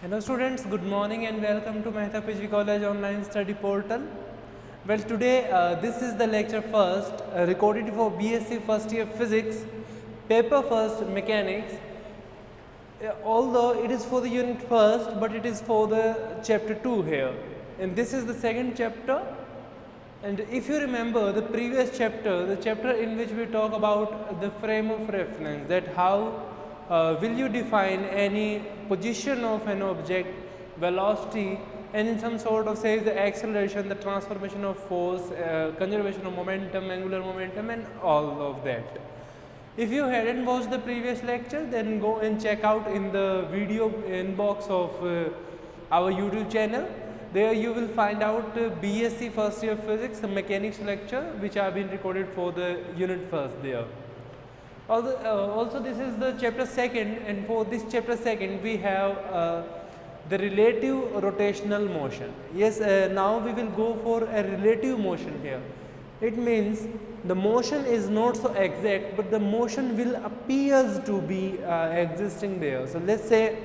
Hello students, good morning and welcome to Mehta PG College online study portal. Well, today this is the lecture first recorded for BSc first year physics, paper first mechanics. Although it is for the unit first, but it is for the chapter 2 here, and this is the second chapter. And if you remember the previous chapter, the chapter in which we talk about the frame of reference, that how will you define any position of an object, velocity, and in some sort of say the acceleration, the transformation of force, conservation of momentum, angular momentum, and all of that. If you hadn't watched the previous lecture, then go and check out in the video inbox of our YouTube channel. There you will find out BSc first year physics, the mechanics lecture, which have been recorded for the unit first there. Also this is the chapter second, and for this chapter second we have the relative rotational motion. Yes, now we will go for a relative motion here. It means the motion is not so exact, but the motion will appears to be existing there. So let's say,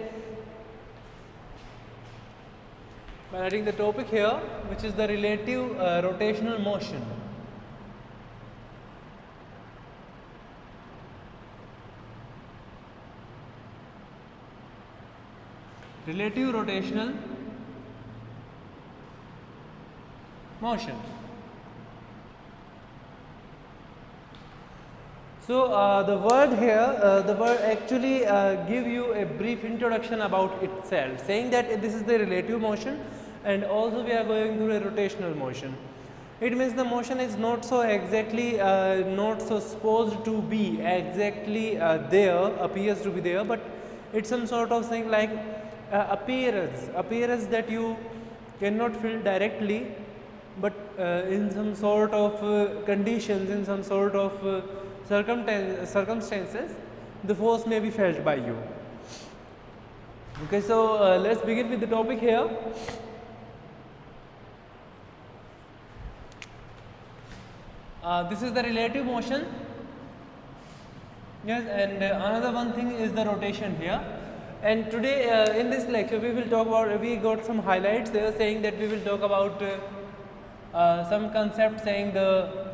by writing the topic here, which is the relative rotational motion. Relative rotational motion. So the word here, the word actually give you a brief introduction about itself, saying that this is the relative motion, and also we are going through a rotational motion. It means the motion is not so exactly, not so supposed to be exactly there, appears to be there, but it's some sort of thing like appearance that you cannot feel directly, but in some sort of conditions, in some sort of circumstances, the force may be felt by you. Okay, so let's begin with the topic here. This is the relative motion. Yes, and another one thing is the rotation here. And today in this lecture we will talk about, we got some highlights there saying that we will talk about some concept saying the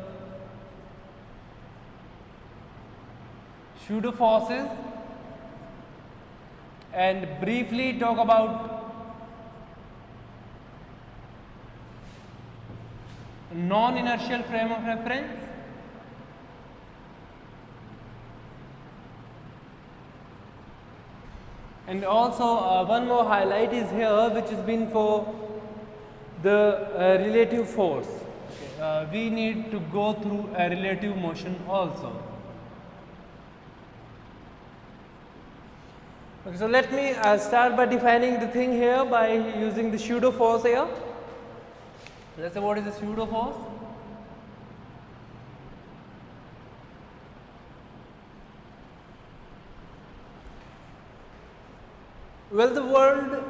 pseudo forces, and briefly talk about non-inertial frame of reference, and also one more highlight is here, which has been for the relative force. We need to go through a relative motion also. Okay, so let me start by defining the thing here by using the pseudo force here. Let's say, what is the pseudo force? Well, the word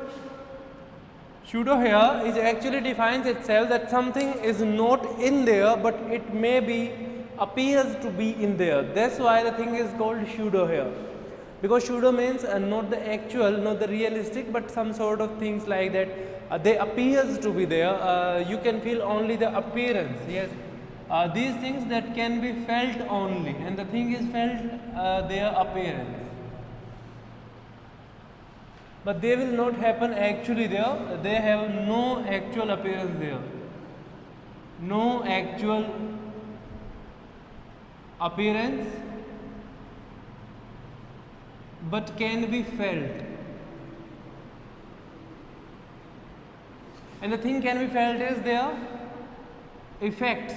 pseudo here is actually defines itself that something is not in there, but it may be appears to be in there. That's why the thing is called pseudo here, because pseudo means not the actual, not the realistic, but some sort of things like that. They appears to be there. You can feel only the appearance. Yes, these things that can be felt only, and the thing is felt their appearance, but they will not happen actually there. They have no actual appearance there, no actual appearance, but can be felt. And the thing can be felt is their effects,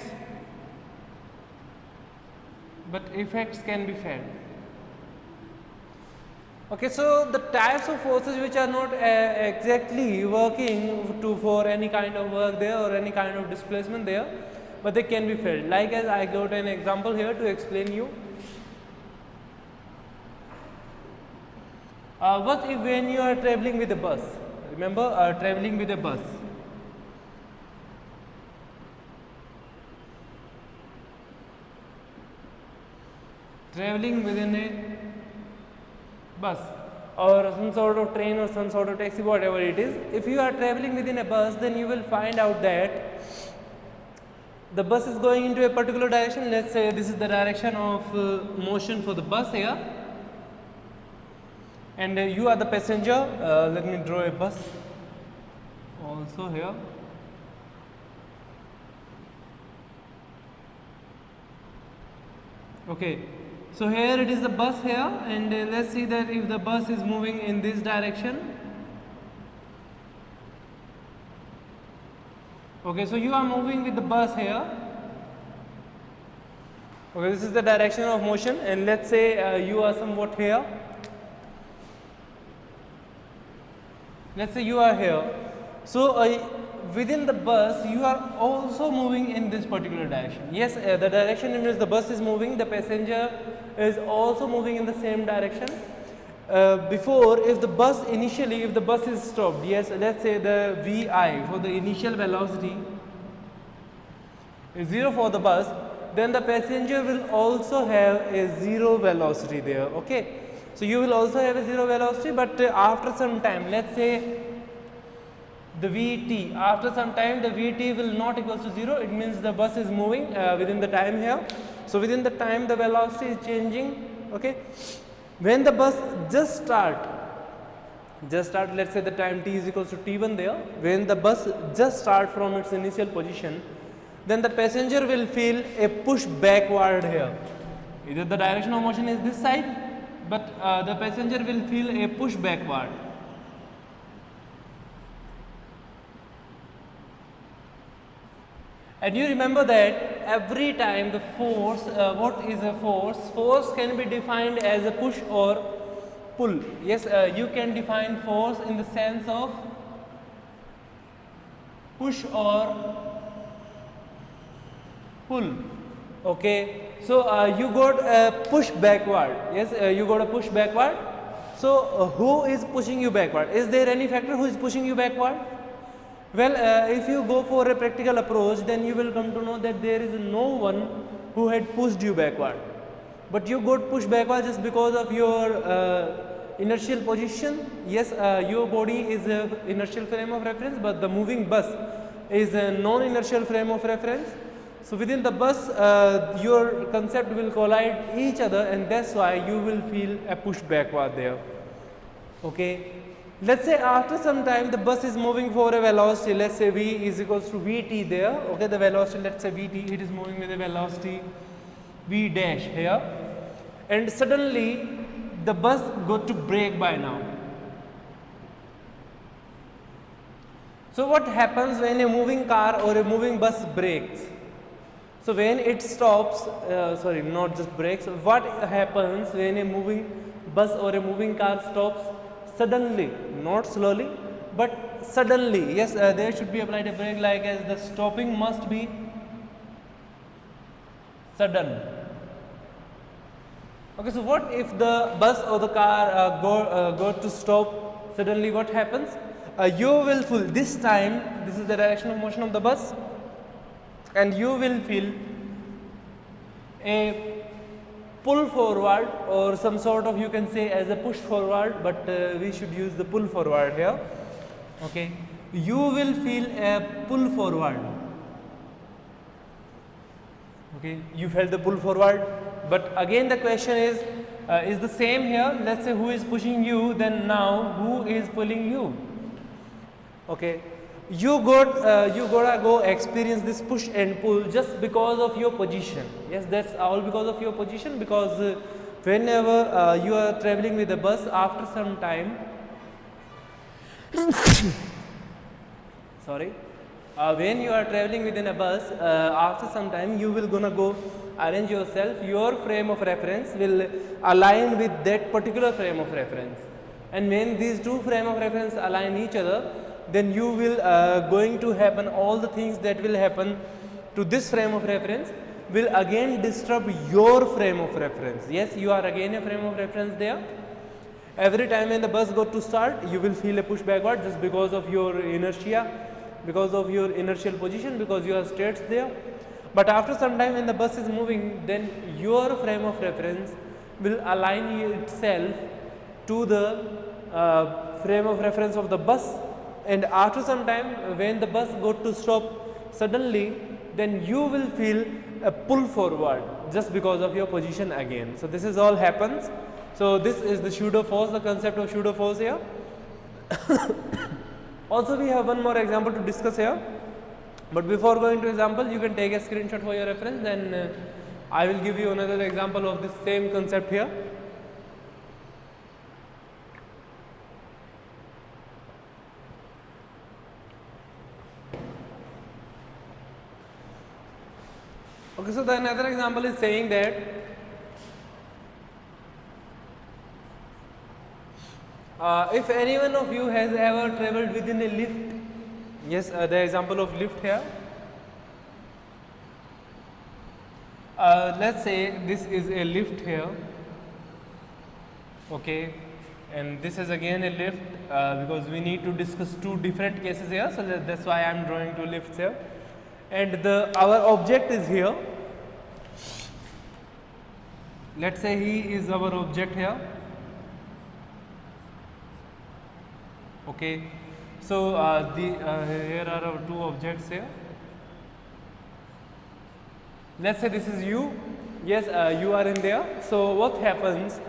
but effects can be felt. Okay, so the types of forces which are not exactly working for any kind of work there or any kind of displacement there, but they can be felt. Like as I got an example here to explain you. What if when you are traveling with a bus? Remember, traveling with a bus. Traveling within a bus. or some sort of train or some sort of taxi, whatever it is. If you are traveling within a bus, then you will find out that the bus is going into a particular direction. Let's say this is the direction of motion for the bus here, and you are the passenger. Let me draw a bus also here. Okay, so here it is the bus here, and let's see that if the bus is moving in this direction. Okay, so you are moving with the bus here. Okay, this is the direction of motion, and let's say you are somewhat here. Let's say you are here. So within the bus, you are also moving in this particular direction. Yes, the direction in which the bus is moving, the passenger is also moving in the same direction. Before, if the bus is stopped, yes, let's say the Vi for the initial velocity is 0 for the bus, then the passenger will also have a 0 velocity there. Okay, so you will also have a 0 velocity, but after some time, let's say the Vt, after some time the Vt will not equals to 0. It means the bus is moving within the time here. So within the time the velocity is changing. Okay, when the bus just start, let's say the time t is equals to t1 there. When the bus just start from its initial position, then the passenger will feel a push backward here. Either the direction of motion is this side, but the passenger will feel a push backward. And you remember that every time the force, what is a force? Force can be defined as a push or pull. Yes, you can define force in the sense of push or pull. Okay, so you got a push backward. Yes, you got a push backward. So who is pushing you backward? Is there any factor who is pushing you backward? Well, if you go for a practical approach, then you will come to know that there is no one who had pushed you backward. But you got pushed backward just because of your inertial position. Yes, your body is an inertial frame of reference, but the moving bus is a non-inertial frame of reference. So within the bus, your concept will collide each other, and that's why you will feel a push backward there. Okay. Let's say after some time the bus is moving for a velocity, let's say V is equals to Vt there. Okay, the velocity, let's say Vt, it is moving with a velocity V dash here, and suddenly the bus got to brake by now. So what happens when a moving car or a moving bus brakes? So when it stops, sorry, not just brakes, what happens when a moving bus or a moving car stops? Suddenly, not slowly, but suddenly. Yes, there should be applied a brake, like as the stopping must be sudden. Okay, so what if the bus or the car go to stop suddenly? What happens? You will feel this time, this is the direction of motion of the bus, and you will feel a pull forward, or some sort of, you can say as a push forward, but we should use the pull forward here. Okay, you will feel a pull forward. Okay, you felt the pull forward, but again the question is the same here. Let's say who is pushing you, then now who is pulling you? Okay, you gotta go experience this push and pull just because of your position. Yes, that's all because of your position, because whenever you are traveling with the bus, after some time sorry, when you are traveling within a bus, after some time you will gonna go arrange yourself, your frame of reference will align with that particular frame of reference, and when these two frame of reference align each other, then you will going to happen all the things that will happen to this frame of reference will again disturb your frame of reference. Yes, you are again a frame of reference there. Every time when the bus got to start, you will feel a push backward just because of your inertia, because of your inertial position, because you are straight there. But after some time when the bus is moving, then your frame of reference will align itself to the frame of reference of the bus, and after some time when the bus go to stop suddenly, then you will feel a pull forward just because of your position again. So this is all happens. So this is the pseudo force, the concept of pseudo force here. Also we have one more example to discuss here, but before going to example, you can take a screenshot for your reference, then I will give you another example of this same concept here. Okay, so the another example is saying that if any one of you has ever traveled within a lift, yes, the example of lift here. Let's say this is a lift here, okay, and this is again a lift because we need to discuss two different cases here, so that's why I am drawing two lifts here, and our object is here. Let's say he is our object here, okay. So here are our two objects here. Let's say this is you. Yes, you are in there. So what happens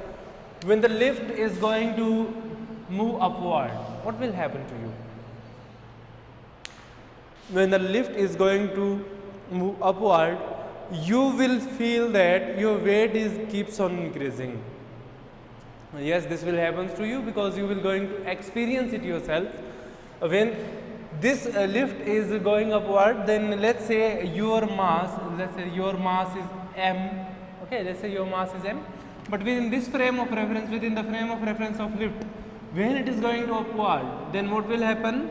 when the lift is going to move upward? What will happen to you? When the lift is going to move upward, you will feel that your weight keeps on increasing. Yes, this will happen to you because you will going to experience it yourself. When this lift is going upward, then let's say your mass is m, okay, let's say your mass is m, but within this frame of reference, within the frame of reference of lift, when it is going to upward, then what will happen?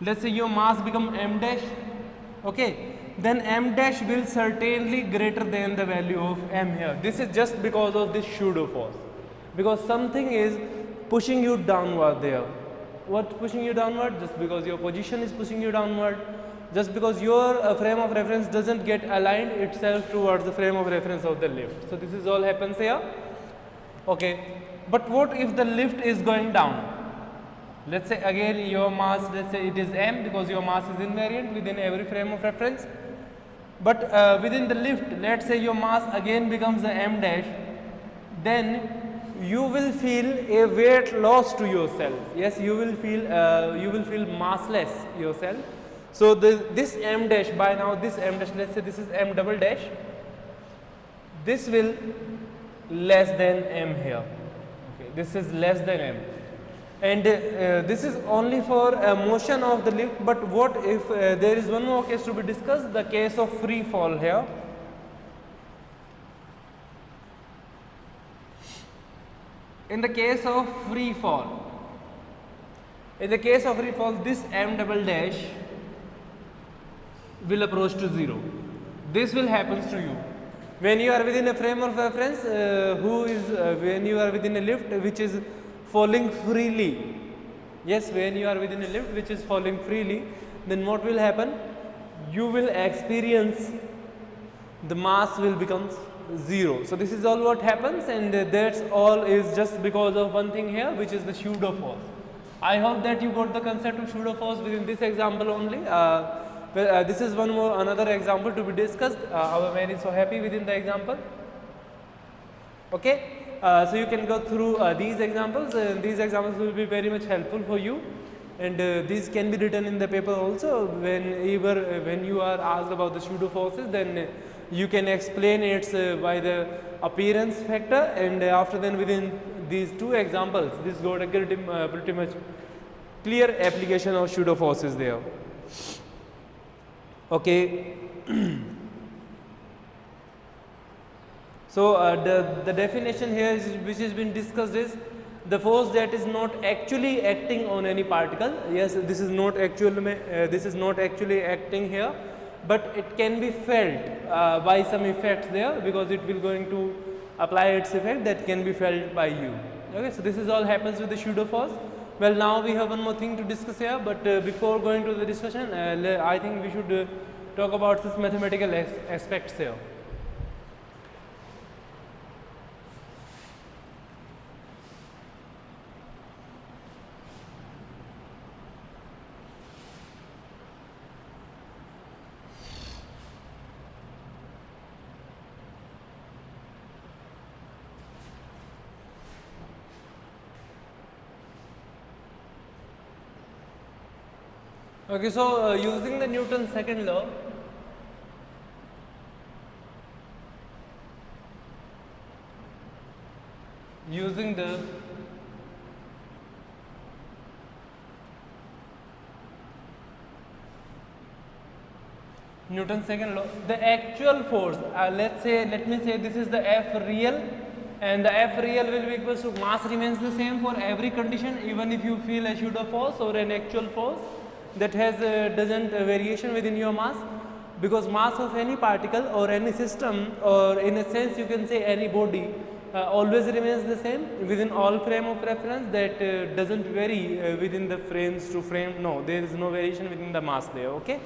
Let's say your mass become m dash, okay, then m dash will certainly greater than the value of m here. This is just because of this pseudo force, because something is pushing you downward there. What pushing you downward? Just because your position is pushing you downward, just because your frame of reference doesn't get aligned itself towards the frame of reference of the lift. So this is all happens here, okay. But what if the lift is going down? Let's say again your mass, let's say it is m, because your mass is invariant within every frame of reference, but within the lift, let's say your mass again becomes the m dash, then you will feel a weight loss to yourself. Yes, you will feel massless yourself. So this m dash, by now this m dash, let's say this is m double dash, this will less than m here, okay, this is less than m, and this is only for motion of the lift. But what if there is one more case to be discussed, the case of free fall here. In the case of free fall, this m double dash will approach to 0. This will happen to you when you are within a frame of reference when you are within a lift which is falling freely. Yes, when you are within a lift which is falling freely, then what will happen? You will experience the mass will become 0. So this is all what happens, and that's all is just because of one thing here, which is the pseudo force. I hope that you got the concept of pseudo force within this example only. This is another example to be discussed. Our man is so happy within the example. Okay, so you can go through these examples. These examples will be very much helpful for you, and these can be written in the paper also. When you are asked about the pseudo forces, then you can explain it by the appearance factor, and after then within these two examples, this got a pretty much clear application of pseudo forces there. Okay. So the definition here which has been discussed is the force that is not actually acting on any particle. Yes, this is not actually acting here, but it can be felt by some effects there, because it will going to apply its effect that can be felt by you. Okay, so this is all happens with the pseudo force. Well, now we have one more thing to discuss here, but before going to the discussion, I think we should talk about this mathematical aspects here. Okay, so using the Newton's second law, using the Newton's second law, the actual force, let me say this is the F real, and the F real will be equal to mass remains the same for every condition, even if you feel a pseudo force or an actual force that has doesn't variation within your mass, because mass of any particle or any system, or in a sense you can say any body, always remains the same within all frame of reference, that doesn't vary within the frames to frame. No, there is no variation within the mass there. Okay.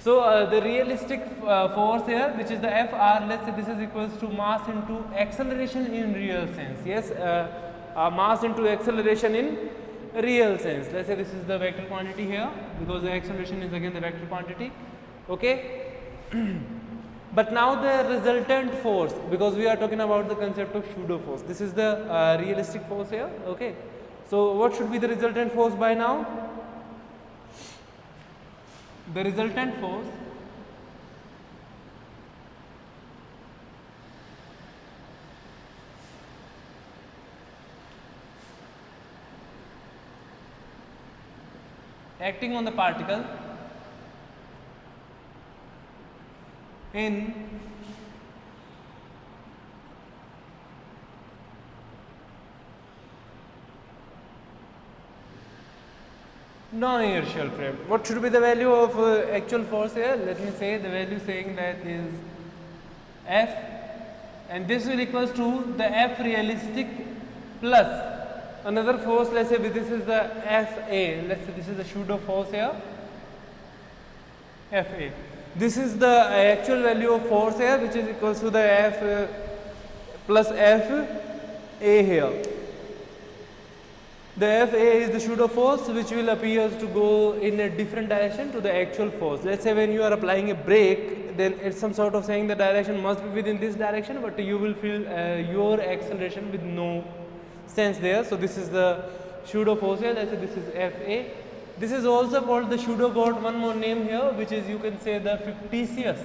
So the realistic force here, which is the Fr, let's say this is equals to mass into acceleration in real sense. Yes, mass into acceleration in real sense. Let's say this is the vector quantity here, because the acceleration is again the vector quantity. Okay. But now the resultant force, because we are talking about the concept of pseudo force, this is the realistic force here. Okay. So what should be the resultant force by now? The resultant force acting on the particle in non-inertial frame. What should be the value of actual force here? Let me say the value saying that is F, and this will equals to the F realistic plus another force. Let's say this is the Fa. Let's say this is the pseudo force here, Fa. This is the actual value of force here, which is equals to the F plus Fa here. The Fa is the pseudo force which will appear to go in a different direction to the actual force. Let's say when you are applying a brake, then it's some sort of saying the direction must be within this direction, but you will feel your acceleration with no sense there. So this is the pseudo force here. Let's say this is Fa. This is also called the pseudo, got one more name here, which is you can say the fictitious.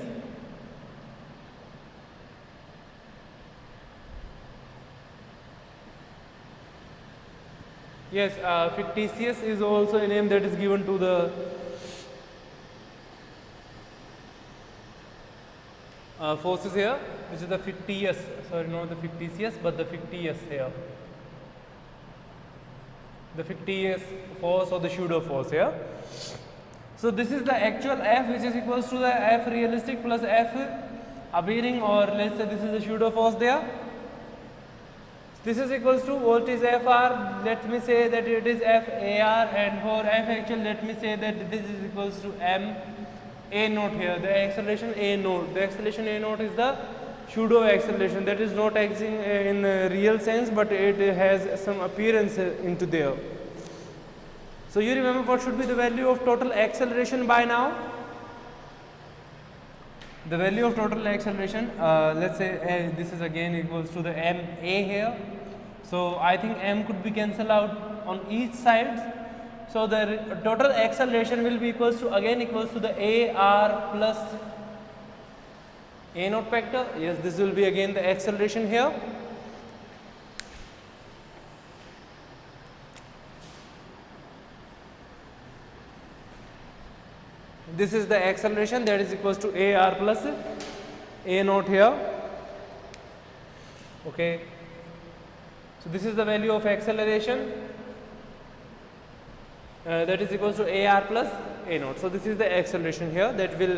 Yes, fictitious is also a name that is given to the forces here, which is the fictitious, sorry, not the fictitious, but the fictitious here. The fictitious force or the pseudo force here. So this is the actual F, which is equals to the F realistic plus F appearing, or let's say this is the pseudo force there. This is equals to what is Fr, let me say that it is Far, and for F actual let me say that this is equals to m A naught here, the acceleration A naught. The acceleration A naught is the pseudo acceleration that is not acting in real sense, but it has some appearance into there. So you remember what should be the value of total acceleration by now? The value of total acceleration, let's say this is again equals to the ma here. So I think m could be cancelled out on each side. So the total acceleration will be equals to again equals to the ar plus a naught factor. Yes, this will be again the acceleration here. This is the acceleration, that is equals to ar plus a naught here. Okay. So this is the value of acceleration, that is equals to ar plus a naught. So this is the acceleration here that will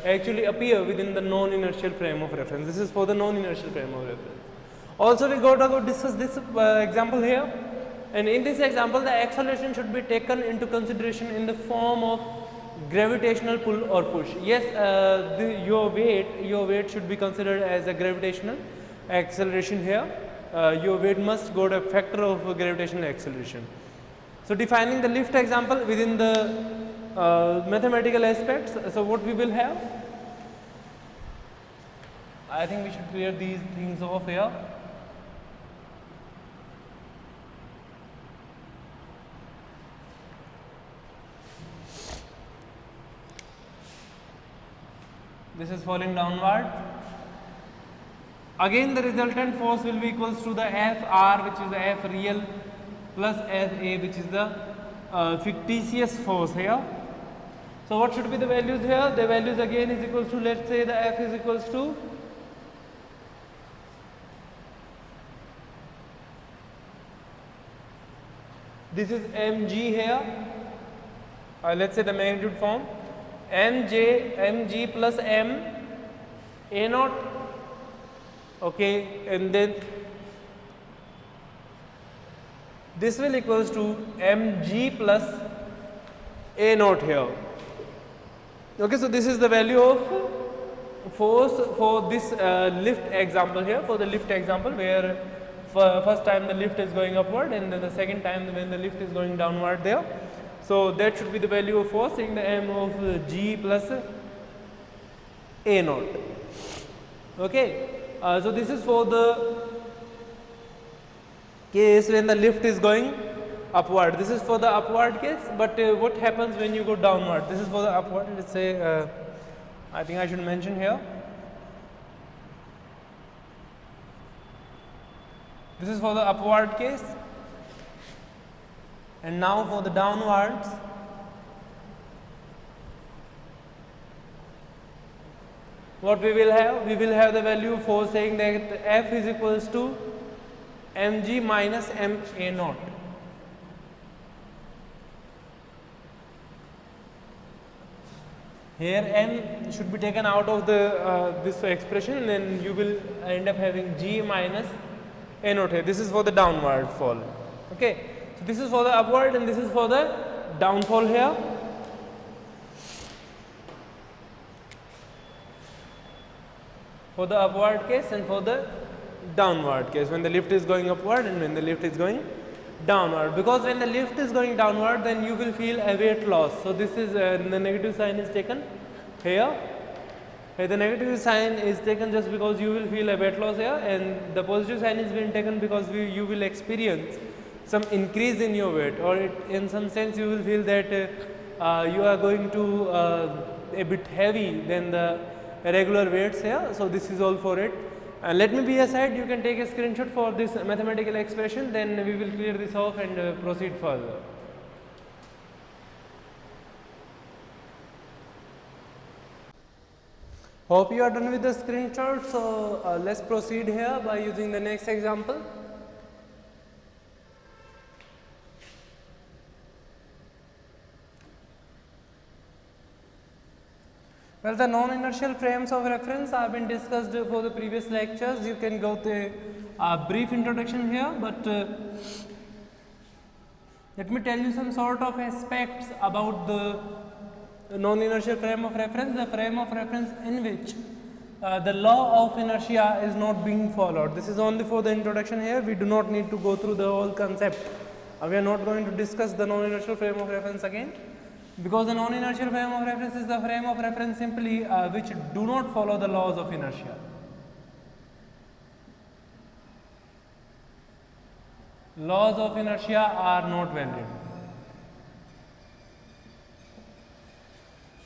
actually appear within the non-inertial frame of reference. This is for the non-inertial frame of reference. Also we got to discuss this example here, and in this example the acceleration should be taken into consideration in the form of gravitational pull or push. Yes, your weight should be considered as a gravitational acceleration here. Your weight must go to a factor of gravitational acceleration. So defining the lift example within the mathematical aspects. So what we will have, I think we should clear these things off here. this is falling downward. Again the resultant force will be equals to the Fr, which is the F real, plus Fa, which is the fictitious force here. So what should be the values here? The values again is equals to, let's say the F is equals to this is mg here, let's say the magnitude form mg plus m a naught, okay, and then this will equals to mg plus a naught here. Okay, so this is the value of force for this lift example here, for the lift example where first time the lift is going upward and then the second time when the lift is going downward there. So that should be the value of force in the m of g plus a naught. Okay, so this is for the case when the lift is going upward. This is for the upward case, but what happens when you go downward? This is for the upward. Let's say I think I should mention here. This is for the upward case, and now for the downwards. What we will have? We will have the value of force saying that F is equals to mg minus m a naught. Here m should be taken out of the this expression, and then you will end up having g minus a naught here. This is for the downward fall. Okay, so this is for the upward and this is for the downfall here. For the upward case and for the downward case, when the lift is going upward and when the lift is going downward. Because when the lift is going downward, then you will feel a weight loss. So this is the negative sign is taken here. Here the negative sign is taken just because you will feel a weight loss here, and the positive sign is being taken because you will experience some increase in your weight, or in some sense you will feel that you are going to a bit heavy than the regular weights here. So this is all for it. Let me be aside, you can take a screenshot for this mathematical expression, then we will clear this off and proceed further. Hope you are done with the screenshot. So let's proceed here by using the next example. Well, the non-inertial frames of reference have been discussed for the previous lectures. You can go to a brief introduction here, but let me tell you some sort of aspects about the non-inertial frame of reference, the frame of reference in which the law of inertia is not being followed. This is only for the introduction here. We do not need to go through the whole concept. We are not going to discuss the non-inertial frame of reference again, because the non-inertial frame of reference is the frame of reference simply which do not follow the laws of inertia. Laws of inertia are not valid.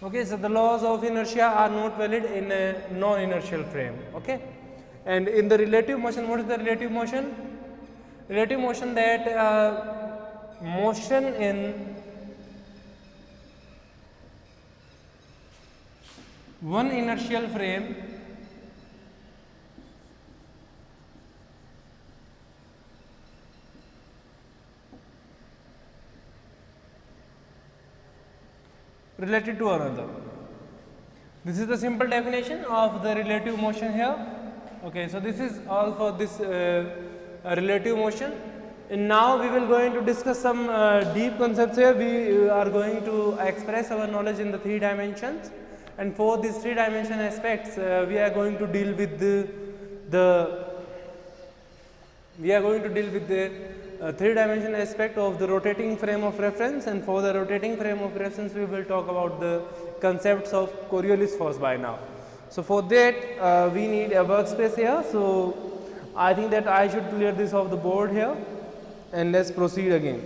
Okay, so the laws of inertia are not valid in a non-inertial frame. Okay, and in the relative motion, what is the relative motion? Relative motion, that motion in one inertial frame related to another. This is the simple definition of the relative motion here. Okay, so this is all for this relative motion, and now we will going to discuss some deep concepts here. We are going to express our knowledge in the 3 dimensions, and for these 3 dimension aspects we are going to deal with the 3 dimension aspect of the rotating frame of reference, and for the rotating frame of reference we will talk about the concepts of Coriolis force by now. So for that we need a workspace here. So I think that I should clear this off the board here, and let's proceed again.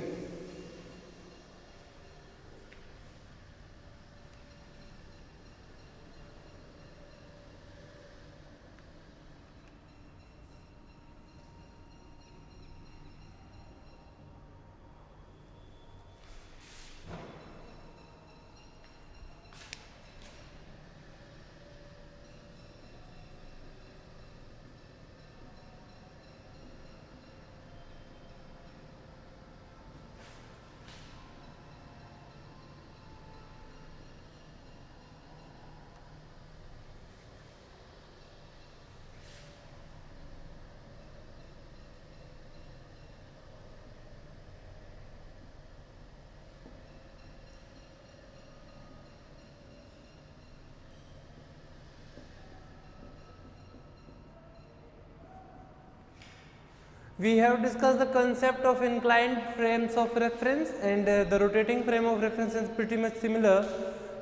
We have discussed the concept of inclined frames of reference, and the rotating frame of reference is pretty much similar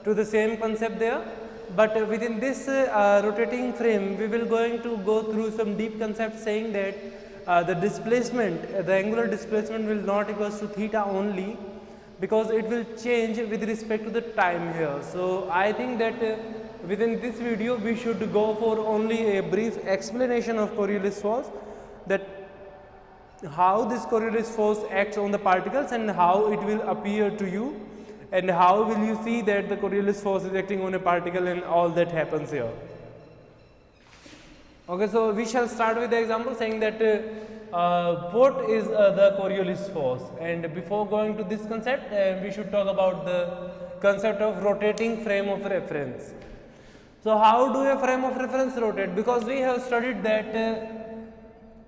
to the same concept there. But within this rotating frame, we will going to go through some deep concepts saying that the displacement, the angular displacement will not equals to theta only, because it will change with respect to the time here. So I think that within this video we should go for only a brief explanation of Coriolis force, that how this Coriolis force acts on the particles and how it will appear to you, and how will you see that the Coriolis force is acting on a particle and all that happens here. Okay, so we shall start with the example saying that what is the Coriolis force, and before going to this concept we should talk about the concept of rotating frame of reference. So how do a frame of reference rotate? Because we have studied that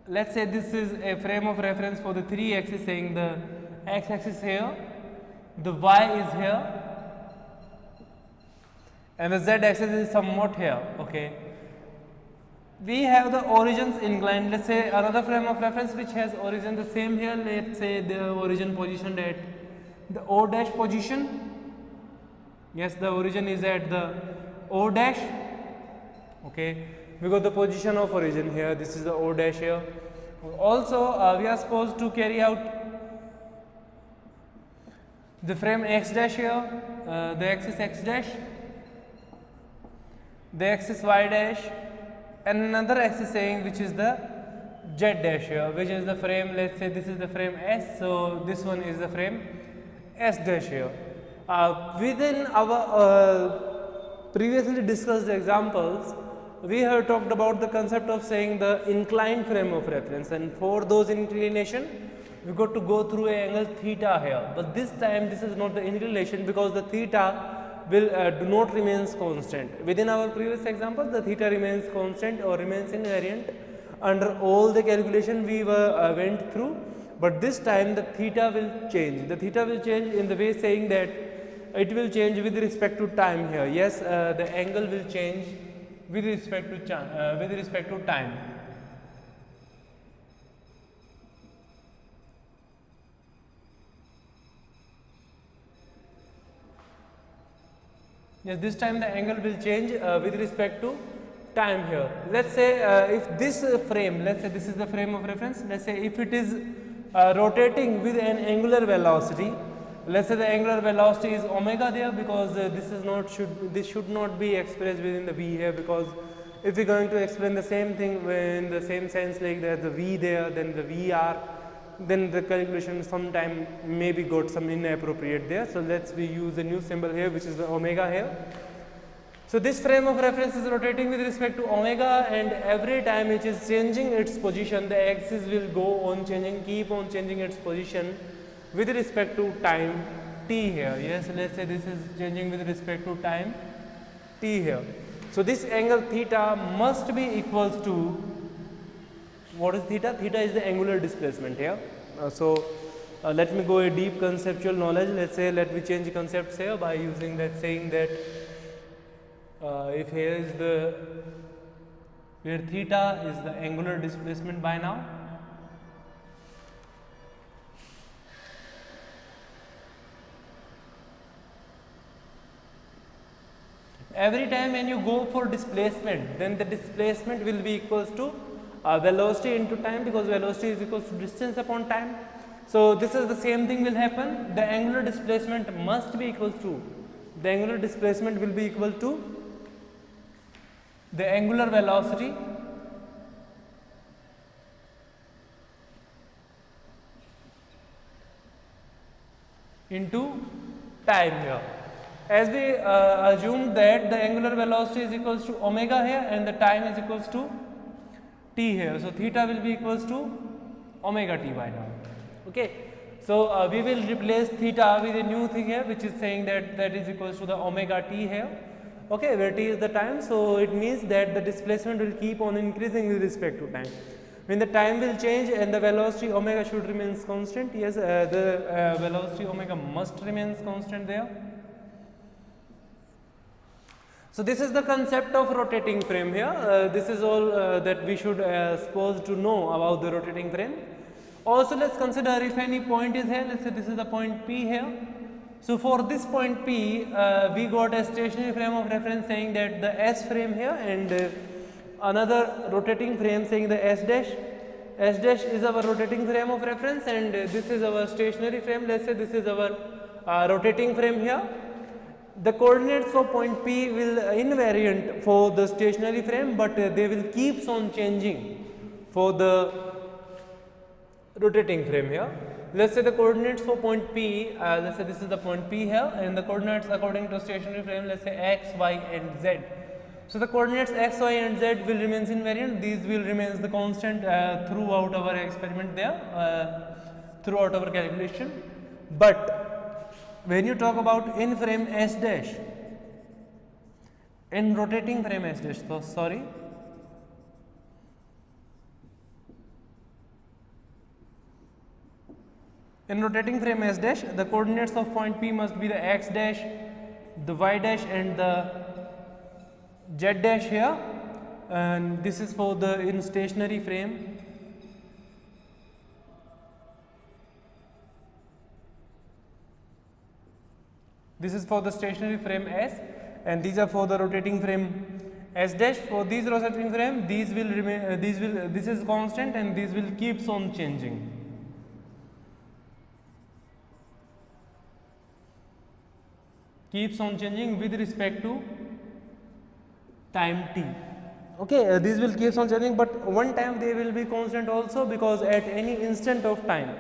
let's say this is a frame of reference for the 3 axis, saying the x axis here, the y is here, and the z axis is somewhat here. Okay, we have the origins inclined. Let's say another frame of reference which has origin the same here. Let's say the origin positioned at the O dash position. Yes, the origin is at the O dash. Okay, we got the position of origin here. This is the O dash here. Also we are supposed to carry out the frame x dash here, the axis x dash, the axis y dash, and another axis saying which is the z dash here, which is the frame. Let's say this is the frame S, so this one is the frame S dash here. Within our previously discussed examples, we have talked about the concept of saying the inclined frame of reference, and for those inclination we got to go through an angle theta here. But this time this is not the inclination, because the theta will do not remains constant. Within our previous example, the theta remains constant or remains invariant under all the calculation we went through. But this time the theta will change. The theta will change in the way saying that it will change with respect to time here. Yes, the angle will change with respect to time. Yes, this time the angle will change with respect to time here. Let's say if this frame, let's say this is the frame of reference, let's say if it is rotating with an angular velocity, let's say the angular velocity is omega there, because this should not be expressed within the v here, because if we are going to explain the same thing in the same sense like that the v there, then the vr, then the calculation sometime maybe got some inappropriate there. So let's we use a new symbol here which is the omega here. So this frame of reference is rotating with respect to omega, and every time it is changing its position, the axis will go on changing, keep on changing its position with respect to time t here. Yes, let's say this is changing with respect to time t here. So this angle theta must be equals to, what is theta? Theta is the angular displacement here. Let me go a deep conceptual knowledge. Let's say let me change concepts here by using that, saying that if here is the, where theta is the angular displacement by now, every time when you go for displacement, then the displacement will be equals to velocity into time, because velocity is equals to distance upon time. So this is the same thing will happen. The angular displacement must be equals to, the angular displacement will be equal to the angular velocity into time here. As we assumed that the angular velocity is equals to omega here and the time is equals to t here. So theta will be equals to omega t by now. Okay. So we will replace theta with a new thing here, which is saying that that is equals to the omega t here. Okay, where t is the time. So it means that the displacement will keep on increasing with respect to time. When the time will change and the velocity omega should remain constant, yes, the velocity omega must remain constant there. So this is the concept of rotating frame here. This is all that we should suppose to know about the rotating frame. Also, let's consider if any point is here, let's say this is the point P here. So for this point P, we got a stationary frame of reference saying that the S frame here, and another rotating frame saying the S dash. S dash is our rotating frame of reference, and this is our stationary frame. Let's say this is our rotating frame here. The coordinates for point P will invariant for the stationary frame, but they will keeps on changing for the rotating frame here. Let's say the coordinates for point P, let's say this is the point P here, and the coordinates according to stationary frame, let's say x, y and z. So the coordinates x, y and z will remain invariant. These will remain the constant throughout our experiment there, throughout our calculation. But when you talk about in frame S dash, in rotating frame S dash, so sorry, in rotating frame S dash, the coordinates of point P must be the x dash, the y dash and the z dash here, and this is for the in stationary frame. This is for the stationary frame S, and these are for the rotating frame S dash. For these rotating frame, these will remain, this is constant, and these will keeps on changing. Keeps on changing with respect to time t. Okay, these will keeps on changing, but one time they will be constant also, because at any instant of time,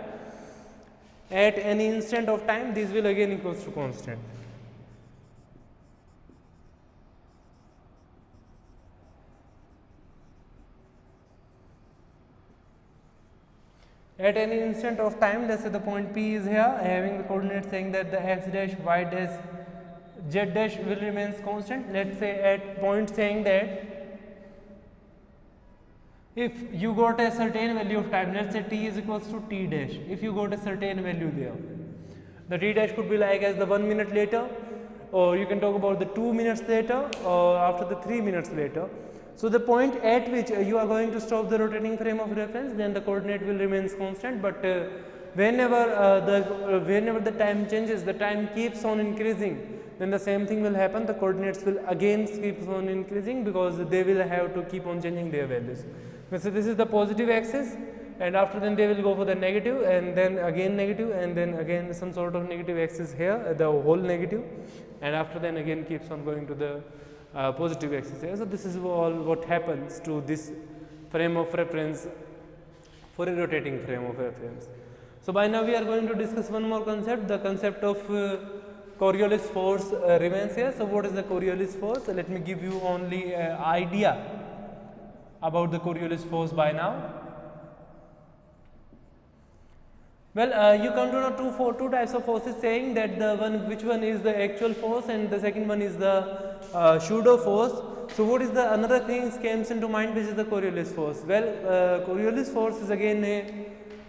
these will again equals to constant. At any instant of time, let's say the point P is here, having the coordinates saying that the x dash, y dash, z dash will remain constant. Let's say at point saying that if you got a certain value of time, let's say t is equals to t dash, if you got a certain value there, the t dash could be like as the 1 minute later, or you can talk about the 2 minutes later, or after the 3 minutes later. So the point at which you are going to stop the rotating frame of reference, then the coordinate will remain constant, but whenever the time changes, the time keeps on increasing, then the same thing will happen. The coordinates will again keep on increasing, because they will have to keep on changing their values. So this is the positive axis, and after then they will go for the negative, and then again negative, and then again some sort of negative axis here, the whole negative, and after then again keeps on going to the positive axis here. So this is all what happens to this frame of reference for a rotating frame of reference. So by now we are going to discuss one more concept. The concept of Coriolis force remains here. So what is the Coriolis force? So let me give you only an idea about the Coriolis force by now. Well, you come to know two types of forces, saying that which one is the actual force and the second one is the pseudo force. So what is the another thing comes into mind, which is the Coriolis force? Well, Coriolis force is again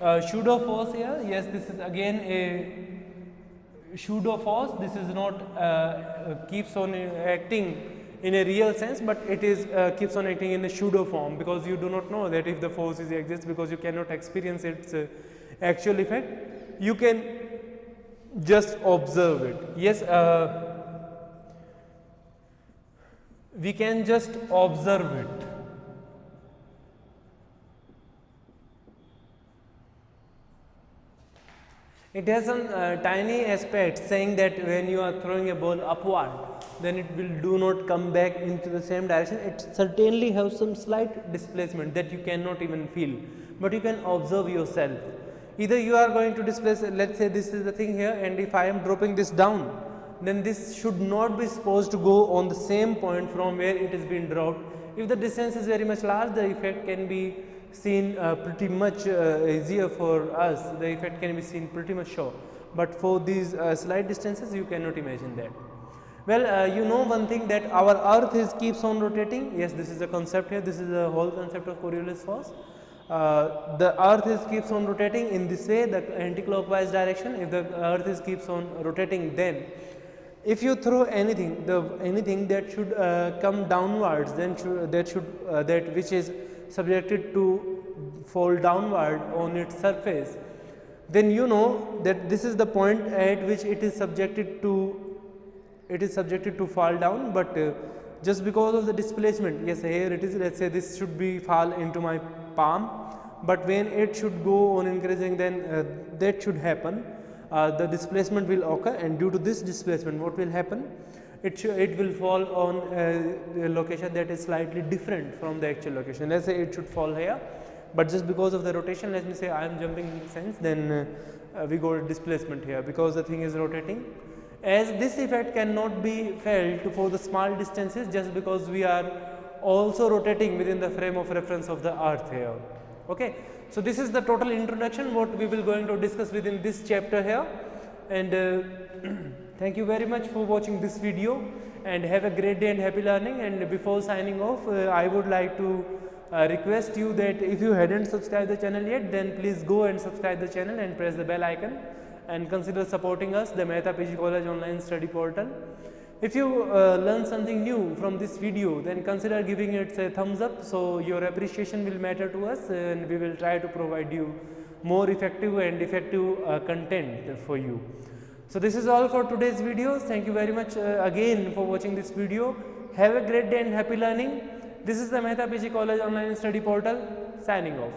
a pseudo force here. Yes, this is again a pseudo force. This is not keeps on acting in a real sense, but it is keeps on acting in a pseudo form, because you do not know that if the force exists, because you cannot experience its actual effect. You can just observe it. Yes, we can just observe it. It has some tiny aspects saying that when you are throwing a ball upward, then it will do not come back into the same direction. It certainly has some slight displacement that you cannot even feel, but you can observe yourself. Either you are going to displace, let's say this is the thing here, and if I am dropping this down, then this should not be supposed to go on the same point from where it is being dropped. If the distance is very much large, the effect can be seen pretty much easier for us. The effect can be seen pretty much sure, but for these slight distances you cannot imagine that. Well, you know one thing, that our earth keeps on rotating. Yes, this is a concept here. This is the whole concept of Coriolis force. The earth keeps on rotating in this way, the anti-clockwise direction. If the earth keeps on rotating, then if you throw anything, anything that should come downwards, then that which is subjected to fall downward on its surface, then you know that this is the point at which it is subjected to fall down. But just because of the displacement, yes, here it is, let's say this should be fall into my palm, but when it should go on increasing, then that should happen, the displacement will occur, and due to this displacement what will happen, it will fall on a location that is slightly different from the actual location. Let's say it should fall here, but just because of the rotation, let me say I am jumping in sense, then we got displacement here because the thing is rotating. As this effect cannot be felt for the small distances, just because we are also rotating within the frame of reference of the earth here. Okay, so this is the total introduction what we will going to discuss within this chapter here, and thank you very much for watching this video, and have a great day and happy learning. And before signing off, I would like to request you that if you hadn't subscribed the channel yet, then please go and subscribe the channel and press the bell icon, and consider supporting us, the Mehta PG College online study portal. If you learn something new from this video, then consider giving it a thumbs up, so your appreciation will matter to us, and we will try to provide you more effective content for you. So this is all for today's video. Thank you very much again for watching this video. Have a great day and happy learning. This is the Mehta PG College online study portal, signing off.